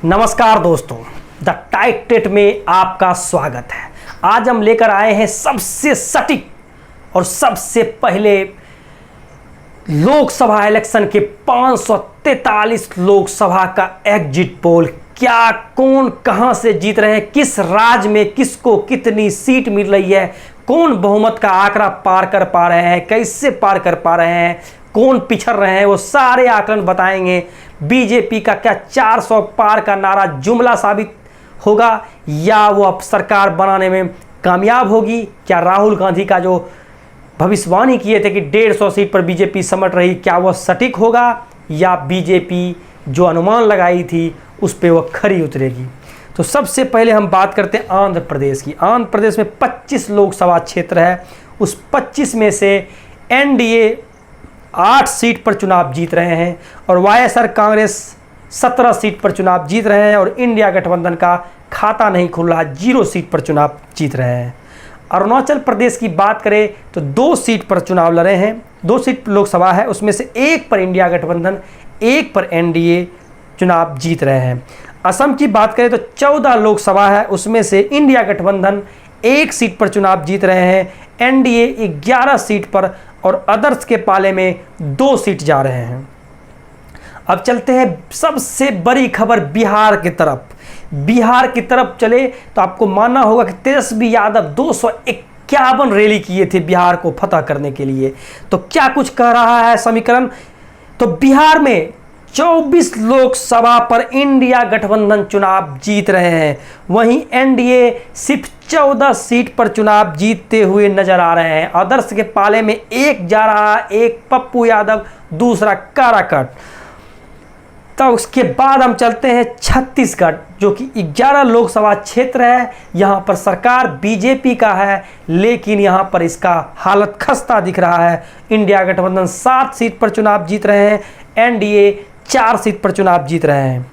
नमस्कार दोस्तों, the tight TET में आपका स्वागत है। आज हम लेकर आए हैं सबसे सटीक और सबसे पहले लोकसभा इलेक्शन के 543 लोकसभा का एग्जिट पोल। क्या कौन कहां से जीत रहे हैं, किस राज्य में किसको कितनी सीट मिल रही है, कौन बहुमत का आंकड़ा पार कर पा रहे हैं, कैसे पार कर पा रहे हैं, कौन पिछड़ रहे हैं, वो सारे आकलन बताएंगे। बीजेपी का क्या 400 पार का नारा जुमला साबित होगा या वो अब सरकार बनाने में कामयाब होगी? क्या राहुल गांधी का जो भविष्यवाणी किए थे कि 150 सीट पर बीजेपी समट रही, क्या वह सटीक होगा या बीजेपी जो अनुमान लगाई थी उस पर वह खरी उतरेगी? तो सबसे पहले हम बात करते हैं आंध्र प्रदेश की। आंध्र प्रदेश में 25 लोकसभा क्षेत्र है। उस 25 में से एनडीए 8 सीट पर चुनाव जीत रहे हैं और वाईएसआर कांग्रेस 17 सीट पर चुनाव जीत रहे हैं और इंडिया गठबंधन का खाता नहीं खुल रहा, 0 सीट पर चुनाव जीत रहे हैं। अरुणाचल प्रदेश की बात करें तो 2 सीट पर चुनाव लड़े हैं, 2 सीट लोकसभा है, उसमें से 1 पर इंडिया गठबंधन, 1 पर एनडीए चुनाव जीत रहे हैं। असम की बात करें तो 14 लोकसभा है, उसमें से इंडिया गठबंधन 1 सीट पर चुनाव जीत रहे हैं, एनडीए 11 सीट पर और अदर्स के पाले में 2 सीट जा रहे हैं। अब चलते हैं सबसे बड़ी खबर बिहार की तरफ। बिहार की तरफ चले तो आपको मानना होगा कि तेजस्वी यादव 251 रैली किए थे बिहार को फतह करने के लिए। तो क्या कुछ कह रहा है समीकरण? तो बिहार में 24 लोकसभा पर इंडिया गठबंधन चुनाव जीत रहे हैं, वहीं एनडीए सिर्फ 14 सीट पर चुनाव जीतते हुए नजर आ रहे हैं। आदर्श के पाले में 1 जा रहा, 1 पप्पू यादव, दूसरा काराकट। तो उसके बाद हम चलते हैं छत्तीसगढ़, जो कि 11 लोकसभा क्षेत्र है। यहाँ पर सरकार बीजेपी का है, लेकिन यहाँ पर इसका हालत खस्ता दिख रहा है। इंडिया गठबंधन 7 सीट पर चुनाव जीत रहे हैं, एनडीए 4 सीट पर चुनाव जीत रहे हैं।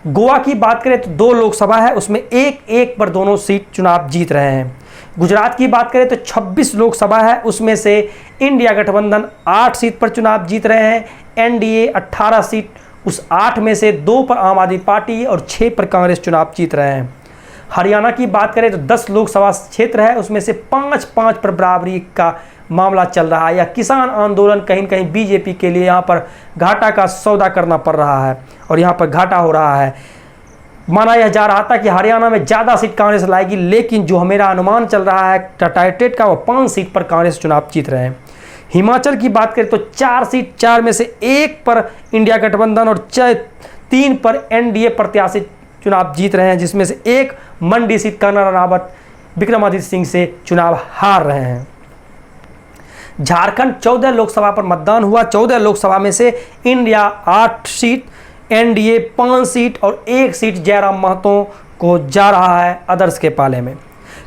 गोवा की बात करें तो 2 लोकसभा है, उसमें 1-1 पर दोनों सीट चुनाव जीत रहे हैं। गुजरात की बात करें तो 26 लोकसभा है, उसमें से इंडिया गठबंधन 8 सीट पर चुनाव जीत रहे हैं, एनडीए 18 सीट, उस 8 में से 2 पर आम आदमी पार्टी और 6 पर कांग्रेस चुनाव जीत रहे हैं। हरियाणा की बात करें तो 10 लोकसभा क्षेत्र है, उसमें से 5-5 पर बराबरी का मामला चल रहा है। या किसान आंदोलन कहीं कहीं बीजेपी के लिए यहाँ पर घाटा का सौदा करना पड़ रहा है और यहाँ पर घाटा हो रहा है। माना यह जा रहा था कि हरियाणा में ज़्यादा सीट कांग्रेस लाएगी, लेकिन जो मेरा अनुमान चल रहा है टाइटेट का, वो 5 सीट पर कांग्रेस चुनाव जीत रहे हैं। हिमाचल की बात करें तो 4 सीट, 4 में से 1 पर इंडिया गठबंधन और 3 पर एनडीए प्रत्याशी चुनाव जीत रहे हैं, जिसमें से 1 मंडी सीट कर्नल रावत विक्रमादित्य सिंह से चुनाव हार रहे हैं। झारखंड 14 लोकसभा पर मतदान हुआ, 14 लोकसभा में से इंडिया 8 सीट, एनडीए 5 सीट और 1 सीट जयराम महतो को जा रहा है अदर्स के पाले में।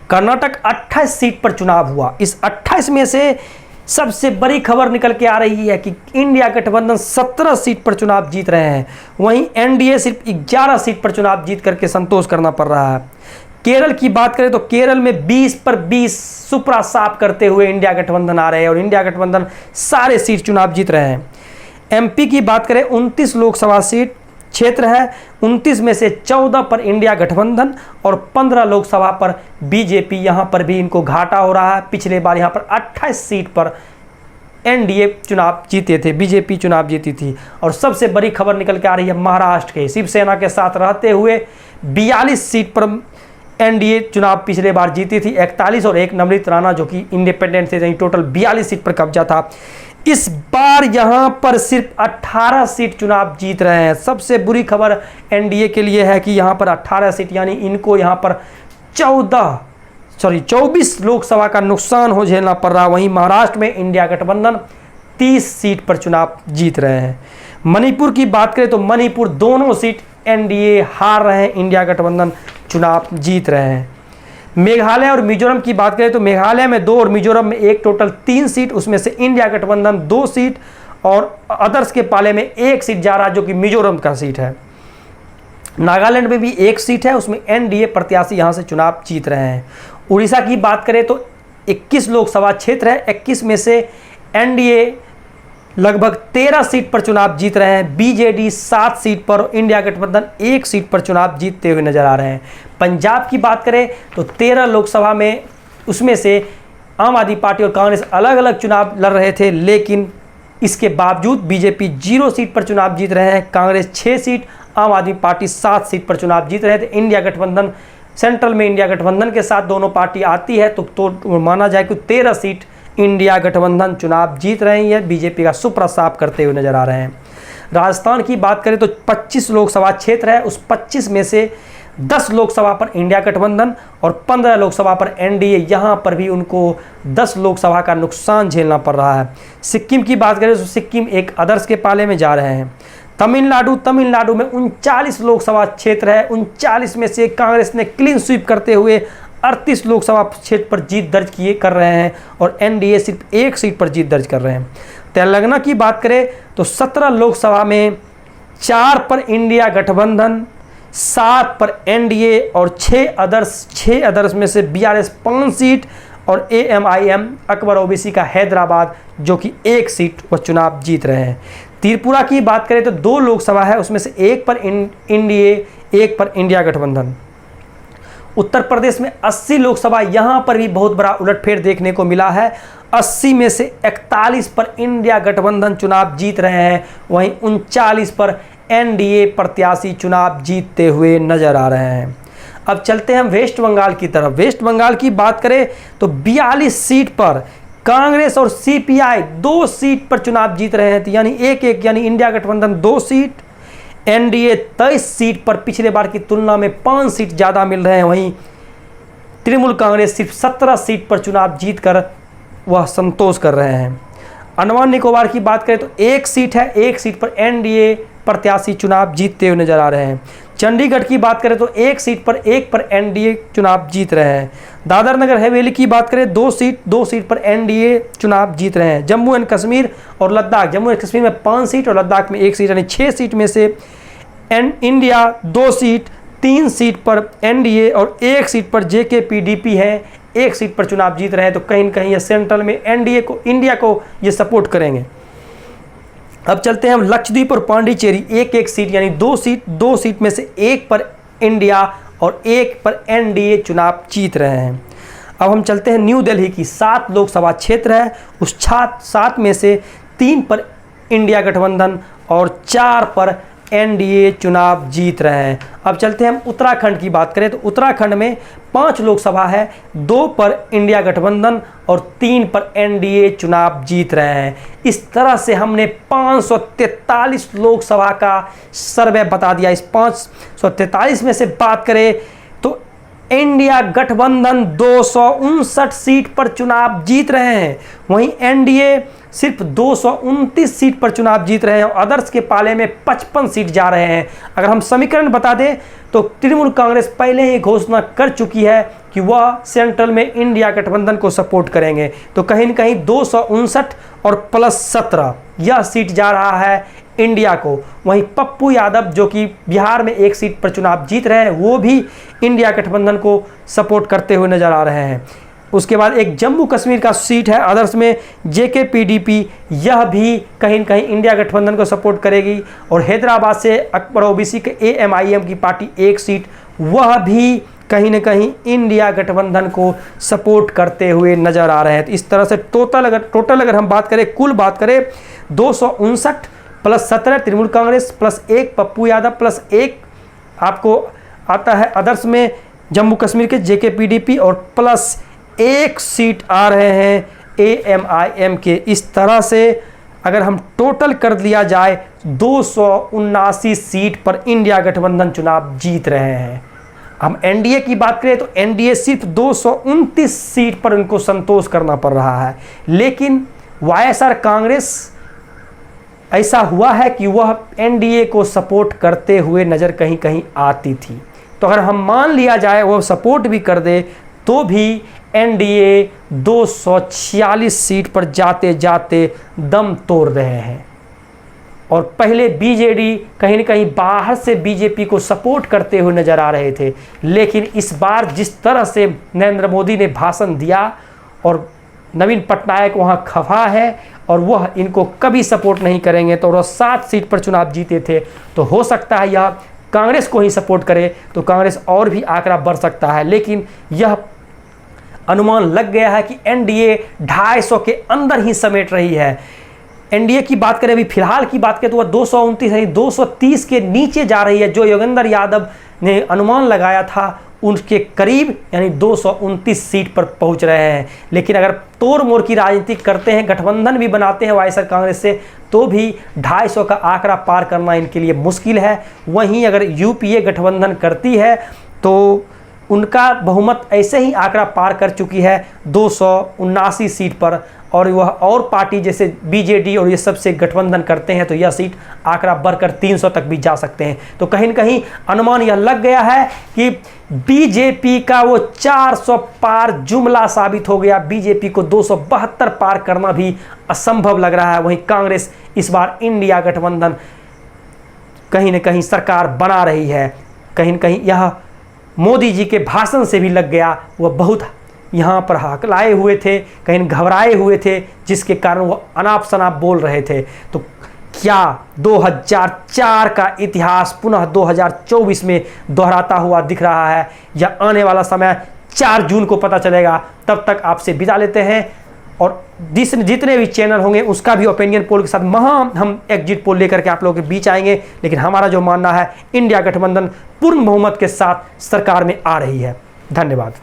कर्नाटक 28 सीट पर चुनाव हुआ, इस 28 में से सबसे बड़ी खबर निकल के आ रही है कि इंडिया गठबंधन 17 सीट पर चुनाव जीत रहे हैं, वहीं एनडीए सिर्फ 11 सीट पर चुनाव जीत करके संतोष करना पड़ रहा है। केरल की बात करें तो केरल में 20 पर 20 सुपरा साफ करते हुए इंडिया गठबंधन आ रहे हैं और इंडिया गठबंधन सारे सीट चुनाव जीत रहे हैं। एमपी की बात करें 29 लोकसभा सीट क्षेत्र है, 29 में से 14 पर इंडिया गठबंधन और 15 लोकसभा पर बीजेपी। यहाँ पर भी इनको घाटा हो रहा है। पिछले बार यहाँ पर 28 सीट पर एनडीए चुनाव जीते थे, बीजेपी चुनाव जीती थी। और सबसे बड़ी खबर निकल के आ रही है महाराष्ट्र के, शिवसेना के साथ रहते हुए 42 सीट पर एनडीए चुनाव पिछले बार जीती थी, 41 और 1 नवनीत राणा जो कि इंडिपेंडेंट थे, टोटल 42 सीट पर कब्जा था। इस बार यहां पर सिर्फ 18 सीट चुनाव जीत रहे हैं। सबसे बुरी खबर एनडीए के लिए है कि यहां पर 18 सीट, यानी इनको यहां पर 24 लोकसभा का नुकसान हो झेलना पड़ रहा। वहीं महाराष्ट्र में इंडिया गठबंधन 30 सीट पर चुनाव जीत रहे हैं। मणिपुर की बात करें तो मणिपुर दोनों सीट एनडीए हार रहे हैं, इंडिया गठबंधन चुनाव जीत रहे हैं। मेघालय और मिजोरम की बात करें तो मेघालय में 2 और मिजोरम में 1, टोटल 3 सीट, उसमें से इंडिया गठबंधन 2 सीट और अदर्स के पाले में 1 सीट जा रहा जो कि मिजोरम का सीट है। नागालैंड में भी 1 सीट है, उसमें एनडीए प्रत्याशी यहां से चुनाव जीत रहे हैं। उड़ीसा की बात करें तो 21 लोकसभा क्षेत्र है, 21 में से एनडीए लगभग 13 सीट पर चुनाव जीत रहे हैं। बीजेडी 7 सीट पर, इंडिया गठबंधन 1 सीट पर चुनाव जीतते हुए नजर आ रहे हैं। पंजाब की बात करें तो 13 लोकसभा में, उसमें से आम आदमी पार्टी और कांग्रेस अलग अलग चुनाव लड़ रहे थे, लेकिन इसके बावजूद बीजेपी 0 सीट पर चुनाव जीत रहे हैं, कांग्रेस 6 सीट, आम आदमी पार्टी 7 सीट पर चुनाव जीत रहे थे। इंडिया गठबंधन, सेंट्रल में इंडिया गठबंधन के साथ दोनों पार्टी आती है तो माना जाए कि 13 सीट इंडिया गठबंधन चुनाव जीत रही है, बीजेपी का सुपड़ा साफ करते हुए नजर आ रहे हैं। राजस्थान की बात करें तो 25 लोकसभा क्षेत्र है, उस 25 में से 10 लोकसभा पर इंडिया गठबंधन और 15 लोकसभा पर एनडीए, यहाँ पर भी उनको 10 लोकसभा का नुकसान झेलना पड़ रहा है। सिक्किम की बात करें तो सिक्किम एक अदर्स के पाले में जा रहे हैं। तमिलनाडु में 39 लोकसभा क्षेत्र है, 39 में से कांग्रेस ने क्लीन स्वीप करते हुए 38 लोकसभा क्षेत्र पर जीत दर्ज कर रहे हैं और एनडीए सिर्फ 1 सीट पर जीत दर्ज कर रहे हैं। तेलंगाना की बात करें तो 17 लोकसभा में 4 पर इंडिया गठबंधन, 7 पर एनडीए और 6 अदर्स में से बीआरएस 5 सीट और एएमआईएम अकबर ओबीसी का हैदराबाद जो कि 1 सीट पर चुनाव जीत रहे हैं। त्रिपुरा की बात करें तो 2 लोकसभा है, उसमें से 1 पर एनडीए, 1 पर इंडिया गठबंधन। उत्तर प्रदेश में 80 लोकसभा, यहाँ पर भी बहुत बड़ा उलटफेर देखने को मिला है। 80 में से 41 पर इंडिया गठबंधन चुनाव जीत रहे हैं, वहीं 39 पर एनडीए प्रत्याशी चुनाव जीतते हुए नजर आ रहे हैं। अब चलते हैं हम वेस्ट बंगाल की तरफ। वेस्ट बंगाल की बात करें तो 42 सीट पर कांग्रेस और सीपीआई 2 सीट पर चुनाव जीत रहे हैं, यानी 1-1, यानी इंडिया गठबंधन 2 सीट, एनडीए 23 सीट पर पिछले बार की तुलना में 5 सीट ज़्यादा मिल रहे हैं। वहीं तृणमूल कांग्रेस सिर्फ 17 सीट पर चुनाव जीतकर वह संतोष कर रहे हैं। अंडमान निकोबार की बात करें तो 1 सीट है, 1 सीट पर एनडीए प्रत्याशी चुनाव जीतते हुए नजर आ रहे हैं। चंडीगढ़ की बात करें तो 1 सीट पर, 1 पर एनडीए चुनाव जीत रहे हैं। दादर नगर हवेली की बात करें 2 सीट पर एनडीए चुनाव जीत रहे हैं। जम्मू एंड कश्मीर और लद्दाख, जम्मू एंड कश्मीर में 5 सीट और लद्दाख में 1 सीट, यानी 6 सीट में से इंडिया 2 सीट, 3 सीट पर एनडीए और 1 सीट पर जेकेपीडीपी है, 1 सीट पर चुनाव जीत रहे हैं। तो कहीं न कहीं ये सेंट्रल में एनडीए को, इंडिया को ये सपोर्ट करेंगे। अब चलते हैं हम लक्षद्वीप और पांडिचेरी, 1-1 सीट, यानी 2 सीट में से 1 पर इंडिया और 1 पर एनडीए चुनाव जीत रहे हैं। अब हम चलते हैं न्यू दिल्ली की, 7 लोकसभा क्षेत्र है, उस 7 में से 3 पर इंडिया गठबंधन और 4 पर एनडीए चुनाव जीत रहे हैं। अब चलते हैं हम उत्तराखंड की बात करें तो उत्तराखंड में 5 लोकसभा है, 2 पर इंडिया गठबंधन और 3 पर एनडीए चुनाव जीत रहे हैं। इस तरह से हमने 543 लोकसभा का सर्वे बता दिया। इस 543 में से बात करें तो इंडिया गठबंधन 259 सीट पर चुनाव जीत रहे हैं, वहीं एनडीए सिर्फ 229 सीट पर चुनाव जीत रहे हैं और अदर्स के पाले में 55 सीट जा रहे हैं। अगर हम समीकरण बता दें तो तृणमूल कांग्रेस पहले ही घोषणा कर चुकी है कि वह सेंट्रल में इंडिया गठबंधन को सपोर्ट करेंगे, तो कहीं न कहीं 259 और प्लस 17 यह सीट जा रहा है इंडिया को। वहीं पप्पू यादव जो कि बिहार में 1 सीट पर चुनाव जीत रहे हैं, वो भी इंडिया गठबंधन को सपोर्ट करते हुए नजर आ रहे हैं। उसके बाद एक जम्मू कश्मीर का सीट है अदर्स में जेकेपीडीपी, यह भी कहीं न कहीं इंडिया गठबंधन को सपोर्ट करेगी। और हैदराबाद से अकबर ओबीसी के एएमआईएम की पार्टी 1 सीट, वह भी कहीं न कहीं इंडिया गठबंधन को सपोर्ट करते हुए नजर आ रहे हैं। तो इस तरह से टोटल अगर हम बात करें, कुल बात करें 259 plus 17 Trinamool Congress plus 1 Pappu Yadav plus 1 आपको आता है अदर्स में जम्मू कश्मीर के जेकेपीडीपी और प्लस 1 सीट आ रहे हैं एएमआईएम के। इस तरह से अगर हम टोटल कर लिया जाए 279 सीट पर इंडिया गठबंधन चुनाव जीत रहे हैं। हम एनडीए की बात करें तो एनडीए सिर्फ 229 सीट पर उनको संतोष करना पड़ रहा है, लेकिन वाईएसआर कांग्रेस ऐसा हुआ है कि वह एनडीए को सपोर्ट करते हुए नज़र कहीं कहीं आती थी। तो अगर हम मान लिया जाए वो सपोर्ट भी कर दे तो भी एनडीए 246 सीट पर जाते जाते दम तोड़ रहे हैं। और पहले बीजेडी कहीं न कहीं बाहर से बीजेपी को सपोर्ट करते हुए नजर आ रहे थे, लेकिन इस बार जिस तरह से नरेंद्र मोदी ने भाषण दिया और नवीन पटनायक वहाँ खफा है और वह इनको कभी सपोर्ट नहीं करेंगे, तो वह 7 सीट पर चुनाव जीते थे, तो हो सकता है यह कांग्रेस को ही सपोर्ट करे तो कांग्रेस और भी आंकड़ा बढ़ सकता है। लेकिन यह अनुमान लग गया है कि एनडीए 250 के अंदर ही समेट रही है। एनडीए की बात करें, अभी फिलहाल की बात करें तो वह 229 है, 230 के नीचे जा रही है। जो योगेंद्र यादव ने अनुमान लगाया था उनके करीब, यानी 229 सीट पर पहुंच रहे हैं। लेकिन अगर तोड़ मोड़ की राजनीति करते हैं, गठबंधन भी बनाते हैं वाईएसआर कांग्रेस से, तो भी 250 का आंकड़ा पार करना इनके लिए मुश्किल है। वहीं अगर यूपीए गठबंधन करती है तो उनका बहुमत ऐसे ही आंकड़ा पार कर चुकी है 279 सीट पर, और वह और पार्टी जैसे बीजेडी और ये सब से गठबंधन करते हैं तो यह सीट आंकड़ा बढ़कर 300 तक भी जा सकते हैं। तो कहीं न कहीं अनुमान यह लग गया है कि बीजेपी का वो 400 पार जुमला साबित हो गया। बीजेपी को 272 पार करना भी असंभव लग रहा है। वहीं कांग्रेस इस बार इंडिया गठबंधन कहीं न कहीं सरकार बना रही है। कहीं न कहीं यह मोदी जी के भाषण से भी लग गया, वह बहुत यहाँ पर हकलाए हुए थे, कहीं घबराए हुए थे, जिसके कारण वो अनाप शनाप बोल रहे थे। तो क्या 2004 का इतिहास पुनः 2024 में दोहराता हुआ दिख रहा है, या आने वाला समय 4 जून को पता चलेगा। तब तक आपसे विदा लेते हैं, और जितने भी चैनल होंगे उसका भी ओपिनियन पोल के साथ हम एग्जिट पोल लेकर के आप लोगों के बीच आएंगे। लेकिन हमारा जो मानना है, इंडिया गठबंधन पूर्ण बहुमत के साथ सरकार में आ रही है। धन्यवाद।